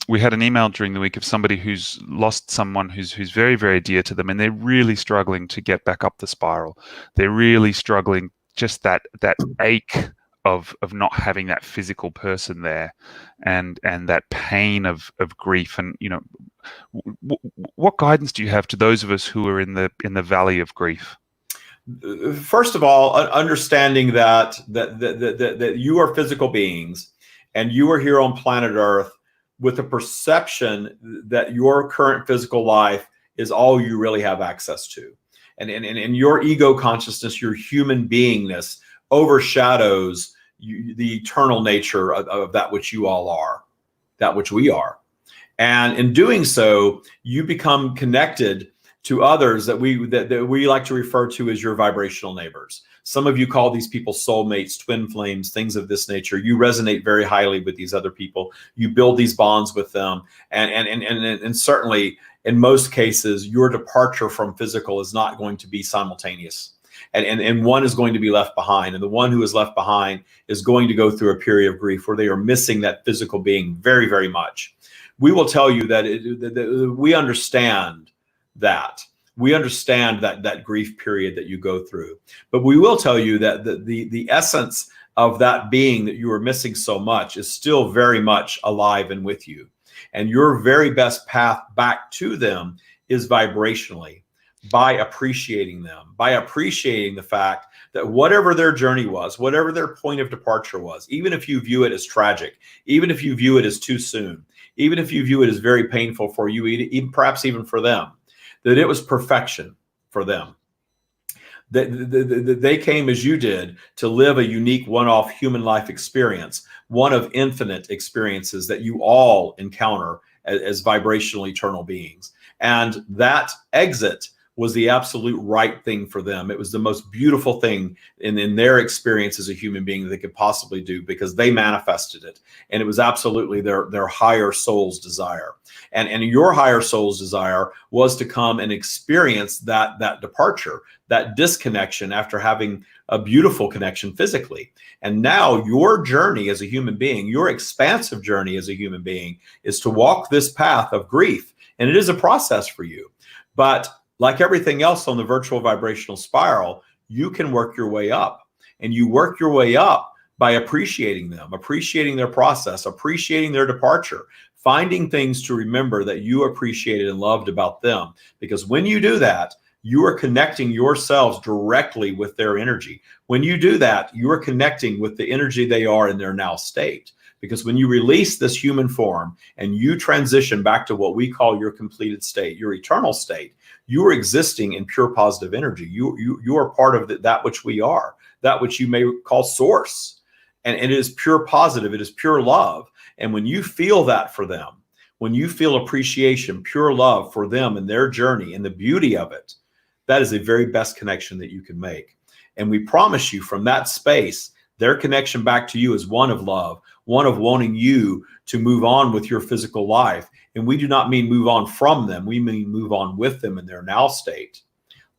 We had an email during the week of somebody who's lost someone who's very, very dear to them, and they're really struggling to get back up the spiral. They're really struggling, just that ache of not having that physical person there, and that pain of grief. And what guidance do you have to those of us who are in the valley of grief? First of all, understanding that you are physical beings, and you are here on planet Earth with the perception that your current physical life is all you really have access to. And your ego consciousness, your human beingness, overshadows the eternal nature of that which you all are, that which we are. And in doing so, you become connected to others that we like to refer to as your vibrational neighbors. Some of you call these people soulmates, twin flames, things of this nature. You resonate very highly with these other people. You build these bonds with them. And certainly, in most cases, your departure from physical is not going to be simultaneous. And one is going to be left behind. And the one who is left behind is going to go through a period of grief where they are missing that physical being very, very much. We will tell you that we understand that. We understand that grief period that you go through. But we will tell you that the essence of that being that you are missing so much is still very much alive and with you. And your very best path back to them is vibrationally, by appreciating them, by appreciating the fact that whatever their journey was, whatever their point of departure was, even if you view it as tragic, even if you view it as too soon, even if you view it as very painful for you, even perhaps even for them, that it was perfection for them. That they came as you did to live a unique one-off human life experience, one of infinite experiences that you all encounter as vibrational eternal beings. And that exit was the absolute right thing for them. It was the most beautiful thing in their experience as a human being that they could possibly do, because they manifested it. And it was absolutely their higher soul's desire. And your higher soul's desire was to come and experience that departure, that disconnection after having a beautiful connection physically. And now your journey as a human being, your expansive journey as a human being, is to walk this path of grief. And it is a process for you. But like everything else on the virtual vibrational spiral, you can work your way up. And you work your way up by appreciating them, appreciating their process, appreciating their departure, finding things to remember that you appreciated and loved about them. Because when you do that, you are connecting yourselves directly with their energy. When you do that, you are connecting with the energy they are in their now state. Because when you release this human form and you transition back to what we call your completed state, your eternal state, you are existing in pure positive energy. You are part of that which we are, that which you may call source. And it is pure positive. It is pure love. And when you feel that for them, when you feel appreciation, pure love for them and their journey and the beauty of it, that is the very best connection that you can make. And we promise you from that space, their connection back to you is one of love, one of wanting you to move on with your physical life. And we do not mean move on from them. We mean move on with them in their now state,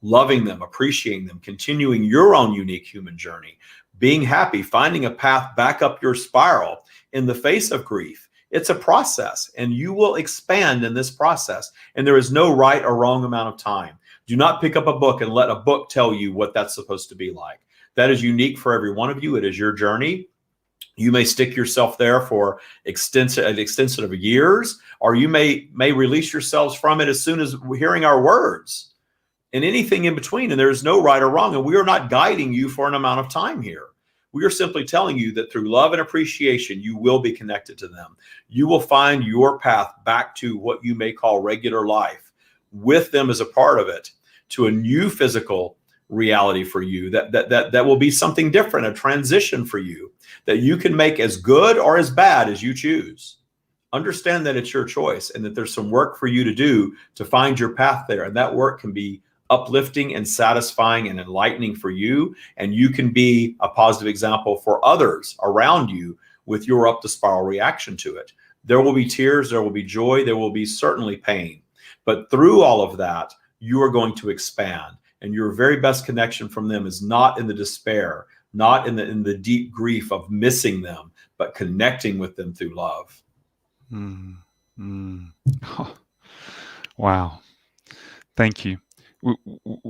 loving them, appreciating them, continuing your own unique human journey, being happy, finding a path back up your spiral in the face of grief. It's a process, and you will expand in this process. And there is no right or wrong amount of time. Do not pick up a book and let a book tell you what that's supposed to be like. That is unique for every one of you. It is your journey. You may stick yourself there for an extension of years, or you may release yourselves from it as soon as hearing our words, and anything in between. And there is no right or wrong. And we are not guiding you for an amount of time here. We are simply telling you that through love and appreciation, you will be connected to them. You will find your path back to what you may call regular life with them as a part of it, to a new physical reality for you that will be something different, a transition for you that you can make as good or as bad as you choose. Understand that it's your choice and that there's some work for you to do to find your path there. And that work can be uplifting and satisfying and enlightening for you. And you can be a positive example for others around you with your up the spiral reaction to it. There will be tears, there will be joy, there will be certainly pain. But through all of that, you are going to expand. And your very best connection from them is not in the despair, not in the deep grief of missing them, but connecting with them through love. Oh, wow. Thank you.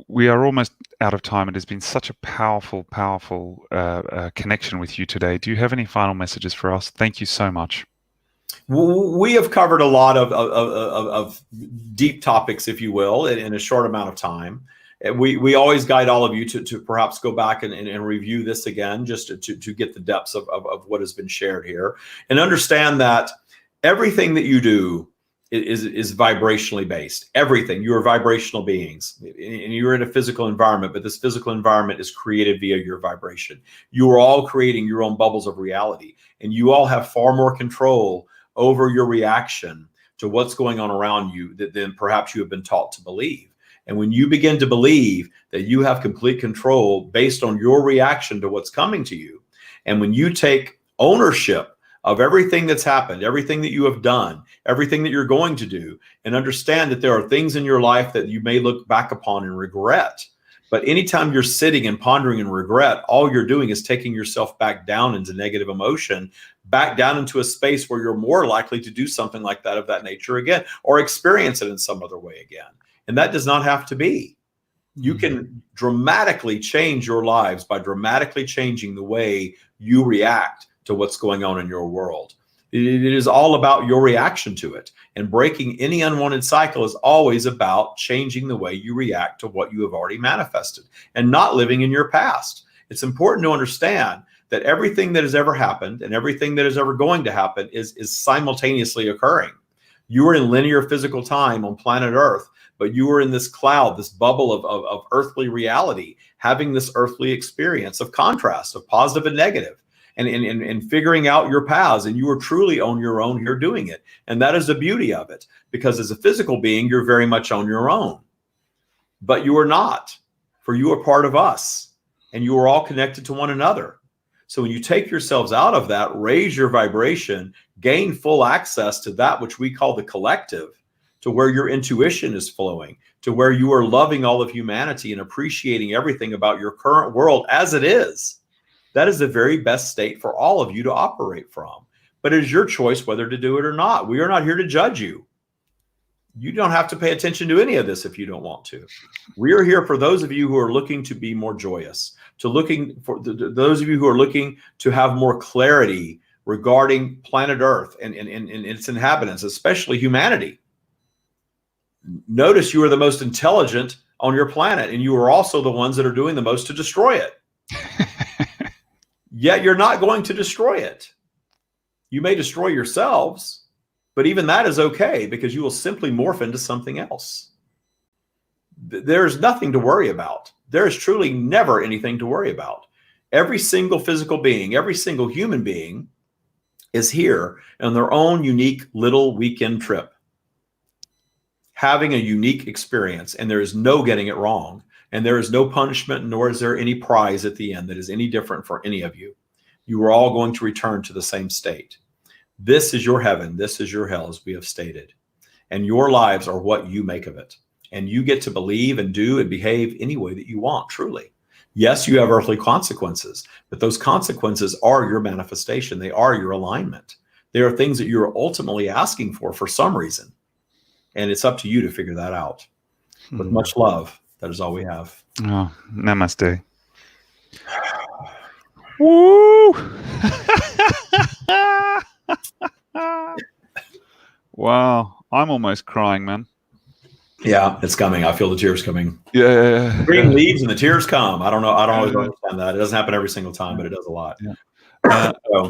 we are almost out of time. It has been such a powerful, powerful connection with you today. Do you have any final messages for us? Thank you so much. We have covered a lot of deep topics, if you will, in a short amount of time. We always guide all of you to perhaps go back and review this again, just to get the depths of what has been shared here, and understand that everything that you do is vibrationally based. Everything. You are vibrational beings, and you're in a physical environment, but this physical environment is created via your vibration. You are all creating your own bubbles of reality, and you all have far more control over your reaction to what's going on around you than perhaps you have been taught to believe. And when you begin to believe that you have complete control based on your reaction to what's coming to you, and when you take ownership of everything that's happened, everything that you have done, everything that you're going to do, and understand that there are things in your life that you may look back upon and regret. But anytime you're sitting and pondering and regret, all you're doing is taking yourself back down into negative emotion, back down into a space where you're more likely to do something like that of that nature again, or experience it in some other way again. And that does not have to be. You can dramatically change your lives by dramatically changing the way you react to what's going on in your world. It is all about your reaction to it. And breaking any unwanted cycle is always about changing the way you react to what you have already manifested and not living in your past. It's important to understand that everything that has ever happened and everything that is ever going to happen is simultaneously occurring. You are in linear physical time on planet Earth, but you are in this cloud, this bubble of earthly reality, having this earthly experience of contrast, of positive and negative. And figuring out your paths, and you are truly on your own here doing it. And that is the beauty of it, because as a physical being, you're very much on your own, but you are not, for you are part of us, and you are all connected to one another. So when you take yourselves out of that, raise your vibration, gain full access to that which we call the collective, to where your intuition is flowing, to where you are loving all of humanity and appreciating everything about your current world as it is. That is the very best state for all of you to operate from. But it is your choice whether to do it or not. We are not here to judge you. You don't have to pay attention to any of this if you don't want to. We are here for those of you who are looking to be more joyous, those of you who are looking to have more clarity regarding planet Earth and its inhabitants, especially humanity. Notice you are the most intelligent on your planet, and you are also the ones that are doing the most to destroy it. Yet you're not going to destroy it. You may destroy yourselves, but even that is okay, because you will simply morph into something else. There's nothing to worry about. There is truly never anything to worry about. Every single physical being, every single human being is here on their own unique little weekend trip, having a unique experience, and there is no getting it wrong. And there is no punishment, nor is there any prize at the end that is any different for any of you. You are all going to return to the same state. This is your heaven. This is your hell, as we have stated. And your lives are what you make of it. And you get to believe and do and behave any way that you want, truly. Yes, you have earthly consequences, but those consequences are your manifestation. They are your alignment. They are things that you're ultimately asking for some reason. And it's up to you to figure that out. With much love. That is all we have. Oh, namaste. Woo! Wow, I'm almost crying, man. Yeah, it's coming. I feel the tears coming. Yeah. Spring leaves and the tears come. I don't know. I don't always understand that. It doesn't happen every single time, but it does a lot. Yeah.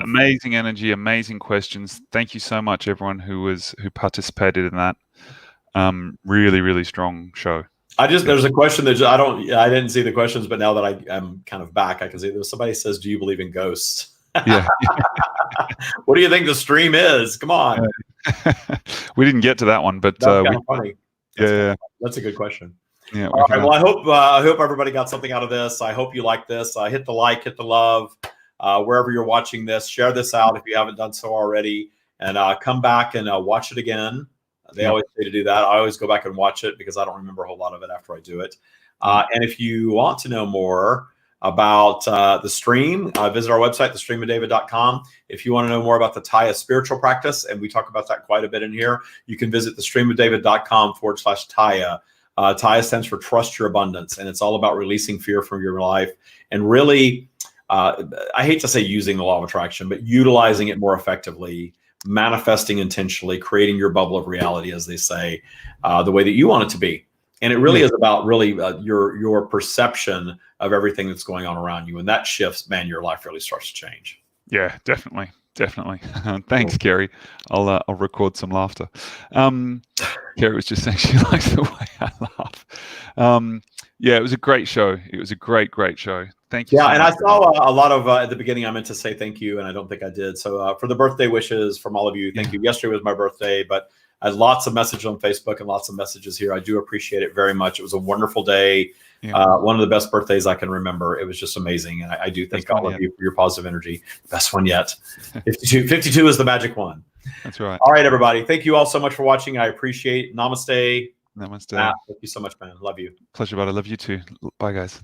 Amazing energy, amazing questions. Thank you so much, everyone who participated in that. Really, really strong show. There's a question that I didn't see the questions, but now that I'm kind of back, I can see there's somebody says, "Do you believe in ghosts?" Yeah. What do you think the stream is? Come on. We didn't get to that one, but that's kind of funny. That's a good question. Yeah. All right. Well, I hope everybody got something out of this. I hope you like this. Hit the like, hit the love, wherever you're watching this. Share this out if you haven't done so already, and come back and watch it again. They always say to do that. I always go back and watch it because I don't remember a whole lot of it after I do it. And if you want to know more about the stream, visit our website, thestreamofdavid.com. If you want to know more about the Taya spiritual practice, and we talk about that quite a bit in here, you can visit thestreamofdavid.com/Taya. TIA stands for Trust Your Abundance, and it's all about releasing fear from your life and really, I hate to say using the law of attraction, but utilizing it more effectively, manifesting intentionally, creating your bubble of reality, as they say, the way that you want it to be. And it really is about really your perception of everything that's going on around you. And that shifts, man, your life really starts to change. Yeah, definitely. Thanks, Kerry. I'll record some laughter. Kerry was just saying she likes the way I laugh. Yeah, it was a great show. It was a great show. Thank you. Yeah, so and much I saw a lot of at the beginning. I meant to say thank you, and I don't think I did. So for the birthday wishes from all of you, thank you. Yesterday was my birthday, but I had lots of messages on Facebook and lots of messages here. I do appreciate it very much. It was a wonderful day. One of the best birthdays I can remember. It was just amazing. And I do thank all of you for your positive energy. Best one yet. 52 is the magic one. That's right. All right, everybody. Thank you all so much for watching. I appreciate it. Namaste. Namaste. Matt, thank you so much, man. Love you. Pleasure, bud. I love you too. Bye, guys.